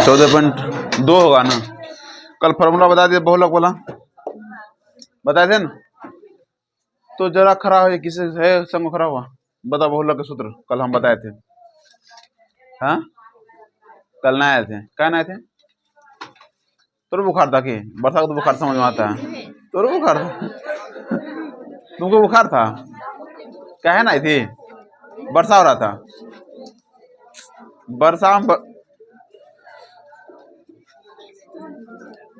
14.2 होगा ना। कल फॉर्मूला बता दिया बहुलक वाला, बताए थे ना। तो जरा खड़ा हो, किसी है संग खड़ा हुआ, बता बहुलक के सूत्र कल हम बताए थे। हाँ कल ना आए थे, क्या ना आए थे? तो बुखार था कि बरसात को तो बुखार समझ में आता है। तो बुखार था, तुमको बुखार था, क्या है ना आई थी, वर्षा हो रहा था, वर्षा में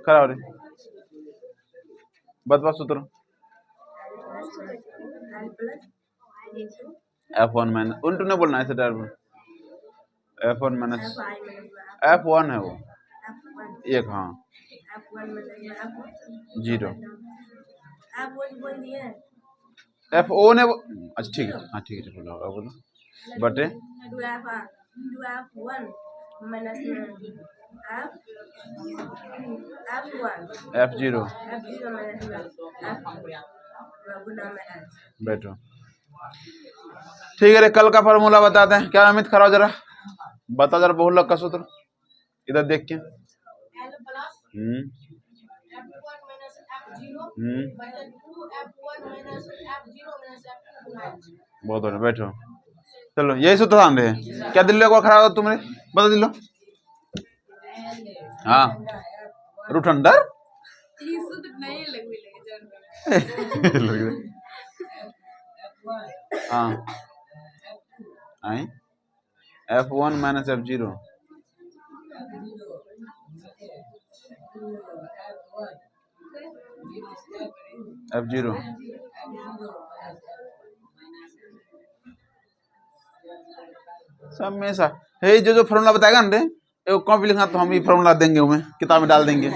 खड़ा हो रही। बता सूत्र F1 माइनस, उल्टू नहीं बोलना ऐसे डायरेक्ट। F1 माइनस F1 है वो एक, हाँ 0 FO ने वो, अच्छा ठीक है, हाँ ठीक है बोलो बोलो बटे F0 बैठो। ठीक है रे, कल का फॉर्मूला बताते हैं क्या। अमित खड़ा हो जरा, बता जरा बहुलक का सूत्र इधर देख के। बहुत बढ़िया, बैठो। चलो यही सूत्र ध्यान रहे। क्या दिल्ली को खड़ा हो तुमने, बता दिल्लो। हाँ रूट अंडर हाँ आई F1 माइनस F0 F0 सब में ऐसा है। जो फॉर्मूला बताएगा ना रे, एक कॉपी लिखना तो हम भी फॉर्मूला देंगे, उमें किताब में डाल देंगे।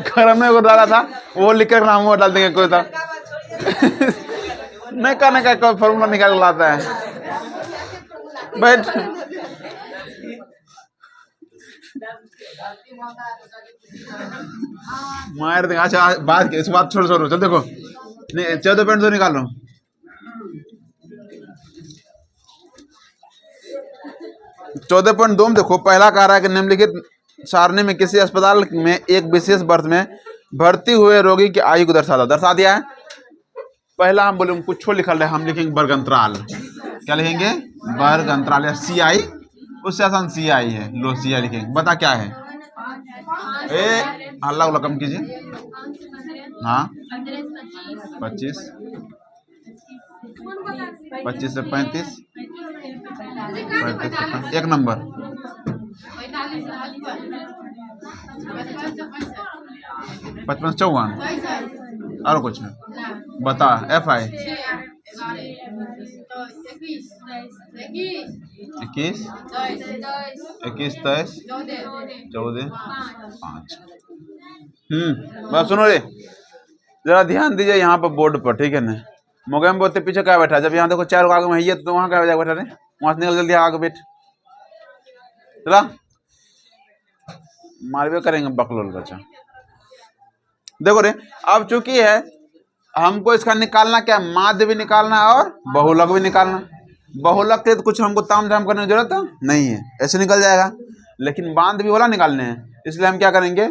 खरम में वो डाला था, वो लिख कर नाम वो डाल देंगे कोई था। नहीं करने का कोई फॉर्मूला निकाल लाता है। बैठ मार देंगे। अच्छा बात इस बात छोड़ो छोड़ो, चल देखो 14.2 निकालो। चौदह पॉइंट 2 में देखो, पहला कह रहा है कि निम्नलिखित सारणी में किसी अस्पताल में एक विशेष वर्ष में भर्ती हुए रोगी की आयु को दर्शा दिया है। पहला हम बोले कुछ लिखल है, हम लिखेंगे वर्ग अंतराल। क्या लिखेंगे? वर्ग अंतराल या CI, उससे आसान CI है, लो CI लिखेंगे। बता क्या है? अल्लाह को कम कीजिए। हाँ 25 से 35 एक नंबर 55 से 54 और कुछ नहीं। बता FI 21 23 14 5। बस सुनो रे, जरा ध्यान दीजिए यहाँ पर बोर्ड पर, ठीक है ना। मोगे में बोलते पीछे क्या बैठा, जब यहाँ देखो 4 आगे में है तो वहाँ क्या बैठा रे, वहां से निकल जल्दी आगे बैठ। चला मारवे करेंगे बकलोल बच्चा। देखो रे, अब चूंकि है हमको इसका निकालना क्या, माध्य भी निकालना और बहुलक भी निकालना। बहुलक के तो कुछ हमको ताम झाम करने की जरूरत नहीं है, ऐसे निकल जाएगा। लेकिन बांध भी वाला निकालने हैं, इसलिए हम क्या करेंगे,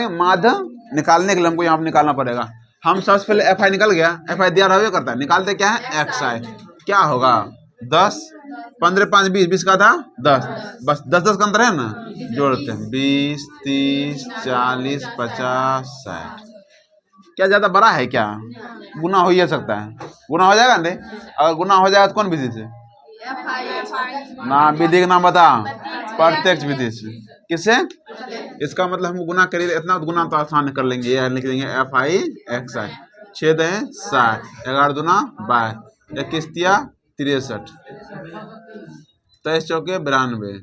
माध्य निकालने के लिए हमको यहाँ पर निकालना पड़ेगा। हम सबसे पहले FI निकल गया, FI दिया रहा करता है, निकालते क्या है XI। क्या होगा 10 15 5 20 20 का था 10, बस 10 10 का अंतर है ना, जोड़ते हैं 20 30 40 50 60। क्या ज्यादा बड़ा है क्या, गुना हो ही सकता है, गुना हो जाएगा ना। अगर गुना हो जाएगा तो कौन विधि से ना, विधि का नाम बता, प्रत्यक्ष विधि से। किससे? इसका मतलब हम गुना करेंगे, इतना गुना तो आसान कर लेंगे। ये लिख देंगे FI XI, 6 है 60, 11 दूना 22, 21 तिया 63, 23 चौके 92,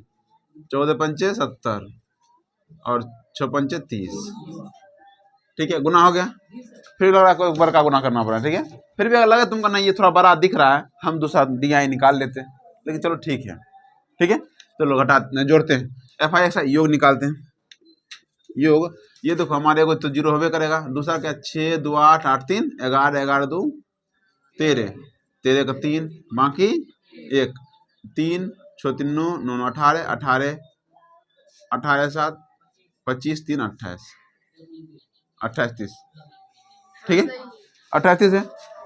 14 पंचे 70 और 6 पंचे 30। ठीक है, गुना हो गया। फिर लग रहा है कोई बड़ा गुना करना पड़ा, ठीक है। फिर भी अगर लगे तुमको नहीं ये थोड़ा बड़ा दिख रहा है, हम दूसरा DI निकाल लेते हैं, लेकिन चलो ठीक है, ठीक है। चलो घटा जोड़ते हैं, FI XI योग निकालते हैं। योग ये देखो हमारे को तो 0 होवे करेगा, दूसरा क्या 6 2 8 8 3 11 11 2 13 13 का 3 बाकी 1 3 6 3 9 9 18 18 18 7 25 3 28 28 30 ठीक है 28 30 है।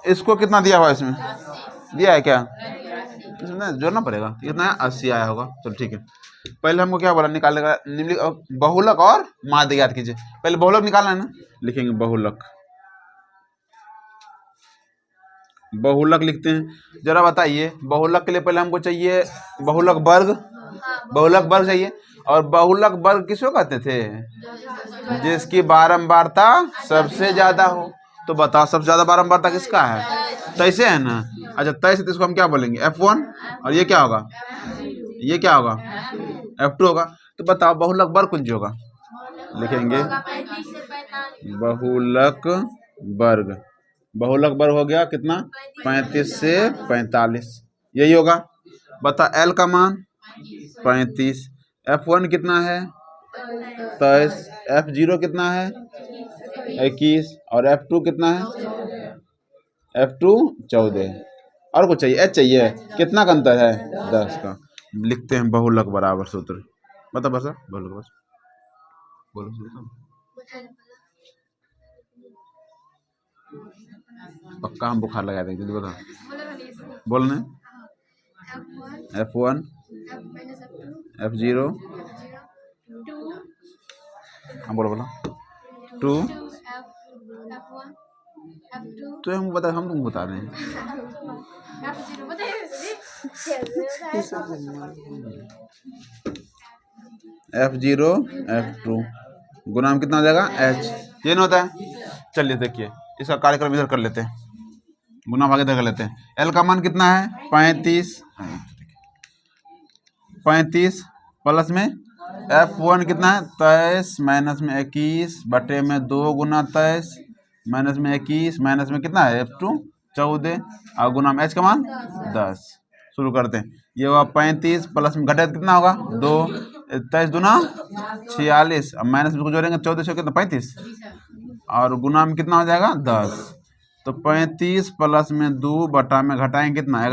इसको कितना दिया हुआ इसमें दिया है क्या इसमें जोड़ना पड़ेगा कितना है 80 आया होगा। चलो ठीक है पहले हमको क्या बोला निकालने का निम्नलिखित बहुलक और माध्य ज्ञात कीजिए। पहले बहुलक निकालना है ना लिखेंगे बहुलक बहुलक लिखते हैं। जरा बताइए बहुलक के लिए पहले हमको चाहिए बहुलक वर्ग चाहिए। और बहुलक वर्ग किसको कहते थे जिसकी बारंबारता सबसे ज्यादा हो। तो बताओ सबसे ज्यादा बारंबारता किसका है 23 है ना। अच्छा 23 तो इसको हम क्या बोलेंगे F1 और ये क्या होगा F2 होगा। तो बताओ बहुलक वर्ग कौन सी होगा लिखेंगे बहुलक वर्ग हो गया कितना 35 से 45 यही होगा। बता L का मान 35 F1 कितना है 23 F0 कितना है 21 और F2 कितना है F2 14 और कुछ चाहिए H चाहिए कितना का अंतर है 10 का। लिखते हैं बहुलक बराबर सूत्र बता बस बहुलक बस बोलो पक्का हम बुखार लगा देंगे जल्दी बता बोलने F1 F0 हाँ बोलो 2 तो हम बता हम तुमको बता रहे हैं F0 F2 गुना में कितना हो जाएगा H ये नहीं होता है। चलिए देखिए इसका कार्यक्रम इधर कर लेते हैं गुना भाग इधर कर लेते हैं। L का मान कितना है 35 प्लस में F1 कितना है 23 माइनस में 21 बटे में 2 गुना 23 माइनस में 21 माइनस में कितना है F2 14 और गुना में H का मान 10। शुरू करते हैं ये हुआ 35 प्लस में घटे कितना होगा 2 23 दूना 46 अब माइनस में जोड़ेंगे 14 से कितना 35 और गुना में कितना हो जाएगा 10। तो 35 प्लस में 2 बटा में घटाएंगे कितना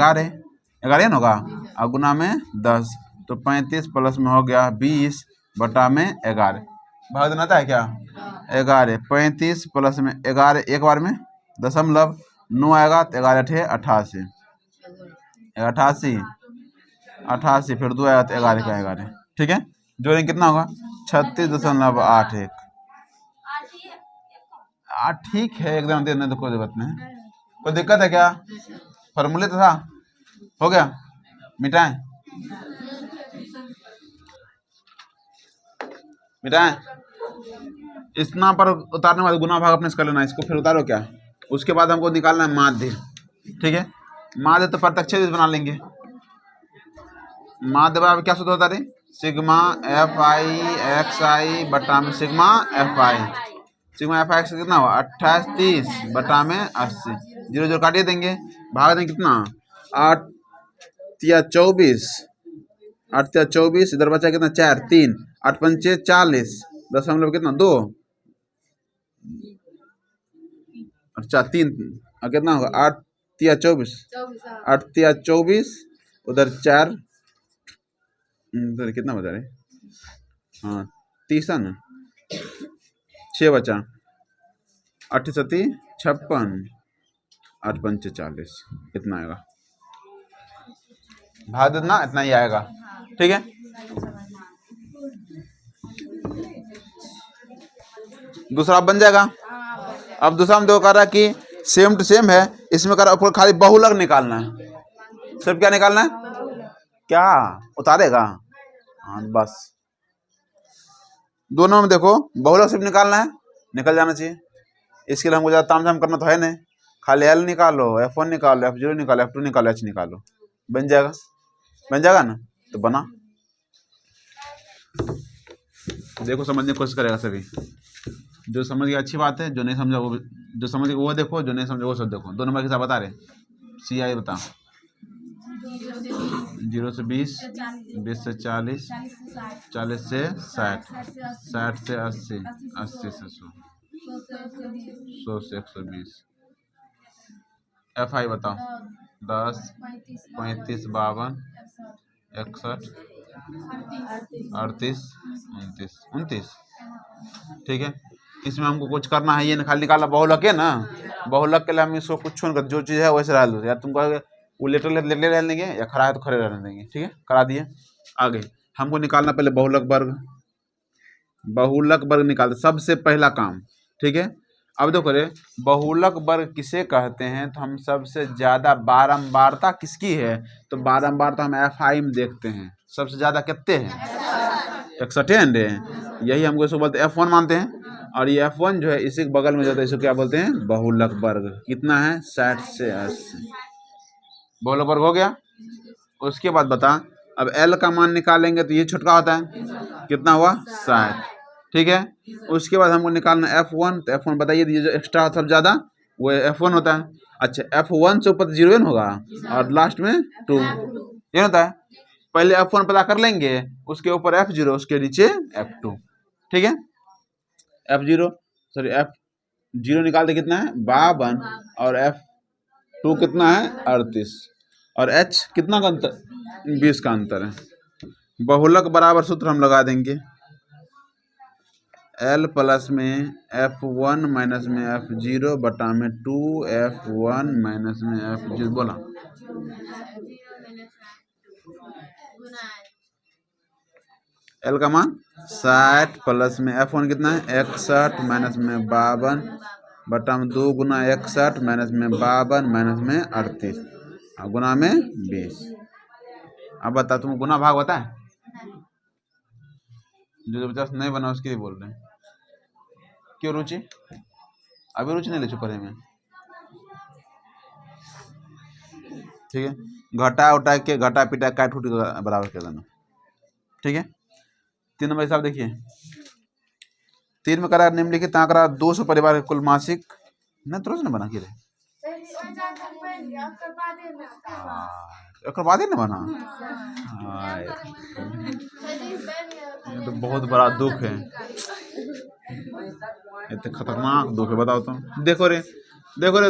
11 होगा और गुना में 10। तो 35 प्लस में हो गया 20 बटा में 11 भाग देना था क्या 11 35 प्लस में 11 एक बार में दशमलव 9 आएगा तो 11 88 88 फिर 2 आएगा तो 11 का 11 ठीक है जोड़ेंगे कितना होगा 36.81 ठीक है एकदम देने तो कोई दिक्कत नहीं कोई दिक्कत है क्या फॉर्मूले तो था हो गया मिटाएं इतना पर उतारने वाले गुना भाग अपने से कर लेना इसको फिर उतारो क्या उसके बाद हमको निकालना है माध्य ठीक है माध्य तो प्रत्यक्ष बना लेंगे माध्य बराबर क्या सूत्र होता है सिग्मा एफ आई एक्स आई बटा में सिग्मा एफ आई कितना हुआ 28 30 बटा में 80 जीरो जीरो काटिए देंगे भाग देंगे कितना 8 या 24 इधर बचा कितना 4 3 8 पंचे 40 दशमलव कितना 2 अच्छा 3 कितना होगा 8 या 24 8 या 24 उधर 4 उधर कितना बचा रहे हाँ 30 ना 6 बचा 8 7 56 8 पंचे 40 इतना आएगा भाग देना इतना ही आएगा ठीक है। दूसरा बन जाएगा। अब दूसरा हम देखो कह रहा है कि सेम टू सेम है इसमें कह रहा है खाली बहुलक निकालना है सिर्फ क्या निकालना है क्या उतारेगा हाँ बस दोनों में देखो बहुलक सिर्फ निकालना है निकल जाना चाहिए। इसके लिए हमको ज़्यादा तामझाम करना तो है नहीं खाली L निकालो F1 निकालो F0 निकालो F2 निकालो H निकालो बन जाएगा ना तो बना देखो समझने की कोशिश करेगा सभी जो समझ गया अच्छी बात है जो नहीं समझा वो जो समझ गया वो देखो जो नहीं समझा वो सब देखो 2 नंबर के साथ बता रहे CI बता 0 से 20 20 से 40 40 से 60 60 से 80 80 से 100 100 से 120 FI बताओ 10, 35, 52, 61, 38, 29, 29। ठीक है, इसमें हमको कुछ करना है, ये ना खाली निकालना बहुलक है ना। बहुलक के लिए हम इसको कुछ छोड़ कर जो चीज़ है वैसे रहने दो, या तुम कहोगे वो लेटर लेटर रहने देंगे या खड़ा है तो खड़े रहने देंगे। ठीक है, करा दिए। आगे हमको निकालना पहले बहुलक वर्ग। बहुलक वर्ग निकालते सबसे पहला काम। ठीक है, अब देखो रे, बहुलक वर्ग किसे कहते हैं, तो हम सबसे ज्यादा बारंबारता किसकी है, तो बारंबारता हम FI में देखते हैं, सबसे ज्यादा कितने हैं, 61 रे। यही हमको इसको बोलते हैं F1 मानते हैं, और ये F1 जो है इसी के बगल में जाता है, इसको क्या बोलते हैं, बहुलक वर्ग। कितना है, 60 से 80। बहुलक वर्ग हो गया। उसके बाद बता, अब L का मान निकालेंगे तो ये छोटका होता है, कितना हुआ, 60। ठीक है, उसके बाद हमको निकालना F1, तो F1 बताइए, ये जो एक्स्ट्रा सब ज़्यादा वो F1 होता है। अच्छा, F1 से ऊपर 0 होगा और लास्ट में 2 ये होता है। पहले F1 पता कर लेंगे, उसके ऊपर F0, उसके नीचे F2। ठीक है, F0 निकालते कितना है, 52, और F2 कितना है, 38, और H कितना का अंतर, 20 का अंतर है। बहुलक बराबर सूत्र हम लगा देंगे, L प्लस में F1 माइनस में F0 बटा में 2F1 माइनस में F0। बोला, L का मान 60 प्लस में F1 कितना है, 61 माइनस में 52 बटा में 2 गुना 61 माइनस में 52 माइनस में 38 गुना में 20। अब बता, तुम गुना भाग बता है, जो 50 नहीं बना उसके लिए बोल रहे हैं। क्यों रुचि, अभी रुचि नहीं ले चुका है मैं। ठीक है, घटा उठा के, घटा पिटा काट उठ बराबर कर देना। ठीक है, 3 नंबर हिसाब देखिए, 3 में करा निम्नलिखित आंकड़ा 200 परिवार के कुल मासिक ना तुरंत न बना के रे, बाद ही न बना। ये तो बहुत बड़ा दुख है, इतने खतरनाक दुख है, बताओ तुम। देखो रे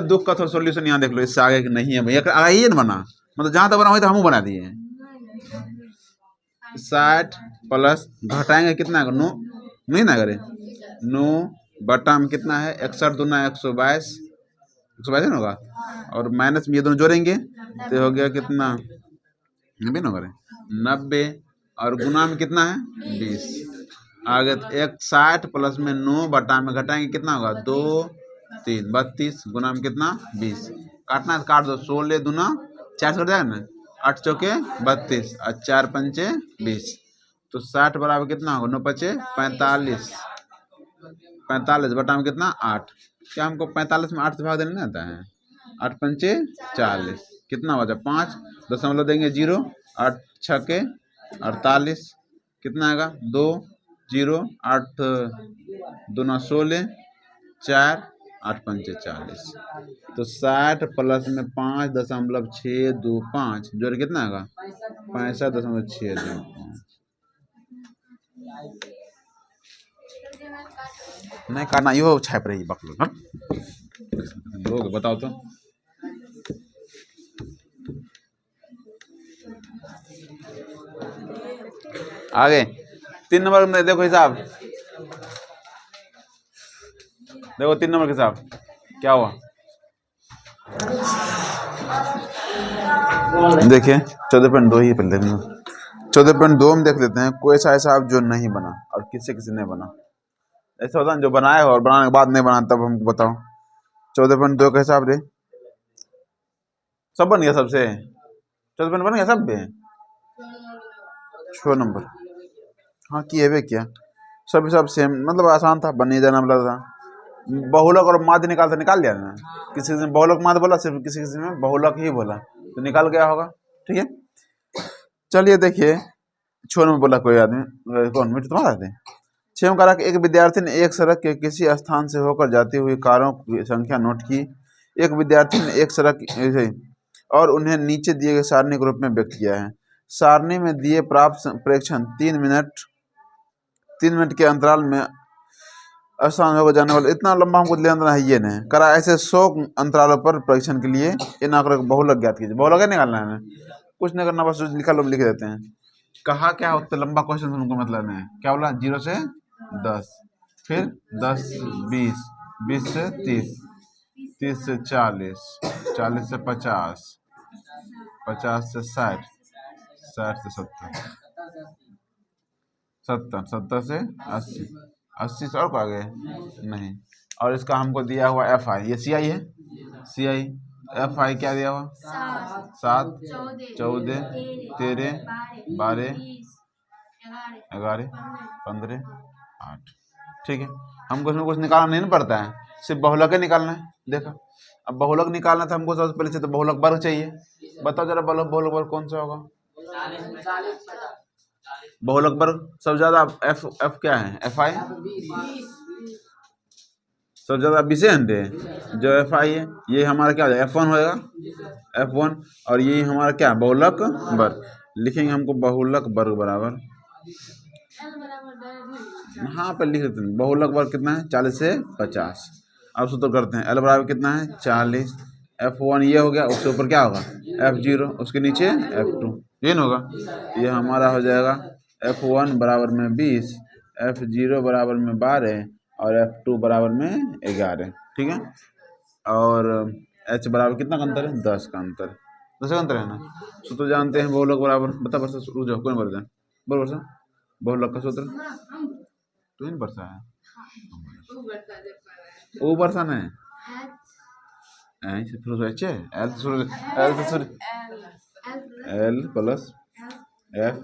दुख का थोड़ा सोल्यूशन यहाँ देख लो, इससे आगे नहीं है भैया, आगे न बना, मतलब जहाँ तक बना हुआ था हम बना दिए। 60 प्लस घटाएंगे कितना है, 9 नहीं ना करे, 9 बटा में कितना है, 61 दूना 122, 122 होगा, और माइनस में ये दोनों जोड़ेंगे तो हो गया कितना, 90 ना करे, 90, और गुना में कितना है, 20। आगे 60 प्लस में 9 बटा में घटाएंगे कितना होगा, 2 3 32 गुना में कितना, 20। काटना है तो काट दो, 16 दूना 4 से कट जाएगा ना, 8 चौके 32 और 4 पंचे 20, तो 60 बराबर कितना होगा, 9 पचे 45, 45 बटा में कितना, 8। क्या हमको 45 में 8 से भाग देने नहीं आता है, 8 पंचे 40, कितना बचा, 5 दशमलव देंगे 0, 8 छके 48, कितना आएगा, 2 0 8 दूना 16 4 8 पंचे 40, तो 60 प्लस में 5.625 जोड़ कितना आएगा, 65.625। नहीं काटना, यो छाप रही बकलो लोग, बताओ तो। आगे 3 नंबर में देखो हिसाब, देखो 3 नंबर के हिसाब क्या हुआ, देखिए 14.2 ही पहले 14.2 में देख लेते हैं, कोई ऐसा हिसाब जो नहीं बना और किसी ने बना, ऐसा होता है जो बनाए और बनाने के बाद नहीं बना, तब हमको बताओ। 14.2 का हिसाब रे, सब बन गया, सबसे 14 बन गया सब भी, 6 नंबर हाँ किए वे क्या, सब सेम, मतलब आसान था, बन ही जाना वाला था। बहुलक और माध्य निकाल दिया ना, किसी ने बहुलक माध्य बोला, सिर्फ किसी में बहुलक ही बोला, तो निकाल गया होगा। ठीक है, चलिए देखिए 6 नंबर बोला कोई आदमी, कौन मित्र तुम्हारा थे, 6 में कहा कि एक विद्यार्थी ने एक सड़क के किसी स्थान से होकर जाती हुई कारों की संख्या नोट की। एक विद्यार्थी ने एक सड़क और उन्हें नीचे दिए गए सारणी के रूप में व्यक्त किया है। सारणी में दिए प्राप्त प्रेक्षण 3 मिनट के अंतराल में आसान होगा जाने वाला, इतना लंबा हमको लेना है ये नहीं करा। ऐसे 100 अंतरालों पर परीक्षण के लिए इन आंकड़ों को बहुलक ज्ञात कीजिए। बहुलक है निकालना है, कुछ नहीं करना, बस लिखा लो लिख देते हैं। कहा क्या उतना लंबा क्वेश्चन हमको मतलब नहीं है। क्या बोला? 0 से 10, फिर 10 20, 20 से 30, 30 से 40, 40 से 50, 50 से 60, 60 से 70, 70, 70 से 80, 80 से और को आगे नहीं। और इसका हमको दिया हुआ FI, ये CI है, CI FI क्या दिया हुआ? 7, 14, 13, 12, 11, 15, 8। ठीक है, हमको इसमें कुछ निकालना नहीं पड़ता है, सिर्फ बहुलक ही निकालना है। देखो, अब बहुलक निकालना था हमको, सबसे पहले से तो बहुलक वर्ग चाहिए। बताओ जरा बहुलक वर्ग कौन सा होगा? बहुलक वर्ग सबसे ज्यादा F क्या है? FI सबसे ज्यादा 20 जो FI है, ये हमारा क्या हो जाएगा? F1 होएगा, F1। और ये हमारा क्या? बहुलक वर्ग। लिखेंगे हमको बहुलक वर्ग बराबर, हाँ पर लिख देते हैं। बहुलक वर्ग कितना है? 40 से 50। अब सूत्र करते हैं, L बराबर कितना है? 40। F1 ये हो गया, उसके ऊपर क्या होगा? F0, उसके नीचे F2, ये ना होगा। ये हमारा हो जाएगा F1 बराबर में 20, F0 बराबर में 12 और F2 बराबर में 11। ठीक है, और H बराबर कितना का अंतर है? 10 का अंतर, 10 का अंतर है ना। सूत्र जानते हैं बहुलक बराबर, बता बरसा रुक जाओ, कौन बोलते हैं? बोल बरसा, बहुलक का सूत्र तो इन बरसा है, ओ बरसा नहीं ऐसे फिर H है, L प्लस F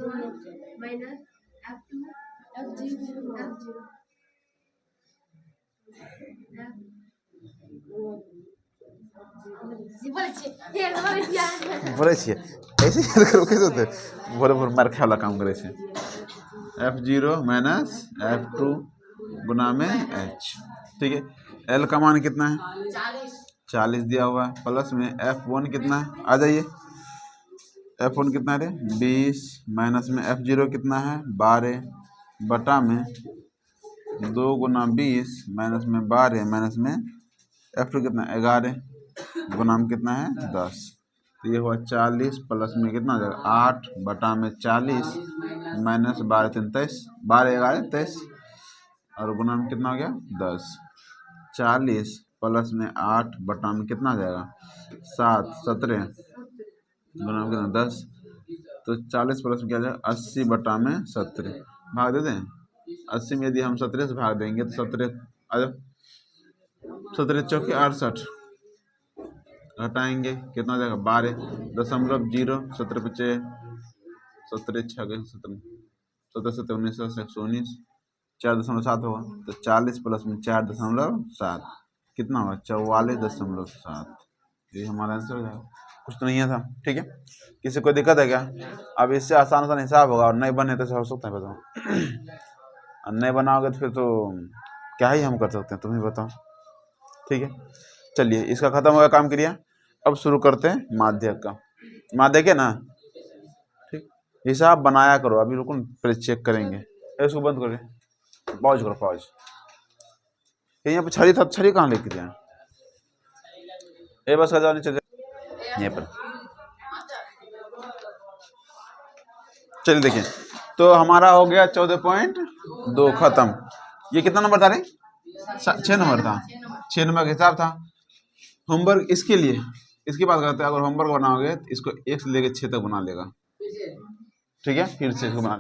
बोले छिए ऐसे याद करो, कैसे होते बोले बोले मार खाए वाला काम करे छे। F0 माइनस F2 गुना में H। ठीक है, L का मान कितना है? 40 दिया हुआ है, प्लस में F1 कितना है? आ जाइए, F1 कितना है? 20, माइनस में F0 कितना है? 12 बटा में 2 गुना 20 माइनस में 12 माइनस में F2 कितना? 11 गुना में कितना है? 10। तो ये हुआ 40 प्लस में कितना हो जाएगा? 8 बटा में 40 माइनस 12 23, 12 11 23 और गुना में कितना हो गया? 10। 40 प्लस में 8 बटा में कितना आ जाएगा? 7, 17 गुना में कितना? 10। तो 40 प्लस में क्या आ जाएगा? 80 बटा में 17 भाग दे दें। 80 में यदि हम 17 से भाग देंगे तो 17 आ जाओ, 17 चौके 68 घटाएंगे कितना हो जाएगा? 12.0, 17 बचे 17 6 17, 17 7 19 119, 4.7 होगा। तो 40 प्लस में 4.7 कितना होगा? 44.7। ये हमारा आंसर हो जाएगा। कुछ तो नहीं है था। ठीक है, किसी को दिक्कत है क्या? अब इससे आसान हिसाब होगा, और नहीं बने तो हो सकता है, बताओ। और नहीं बनाओगे तो फिर तो क्या ही हम कर सकते हैं, तुम ही बताओ। ठीक है, चलिए इसका खत्म हो गया काम क्रिया। अब शुरू करते हैं माध्यक का। माध्यक है ना, ठीक, हिसाब बनाया करो। अभी रुको, पहले चेक करेंगे। इसको बंद करो, पॉज करो, पॉज। यहाँ पर छड़ी था, छड़ी कहाँ लेके जाए? ये बस का जाओ नीचे, यहीं पर। चलिए देखिए, तो हमारा हो गया 14.2 खत्म। ये कितना नंबर था रे? 6 नंबर था, 6 नंबर का हिसाब था। होमवर्क इसके लिए, इसकी बात करते हैं। अगर होमवर्क बनाओगे तो इसको 1 से लेकर 6 तक बना लेगा। ठीक है, फिर से इसको बना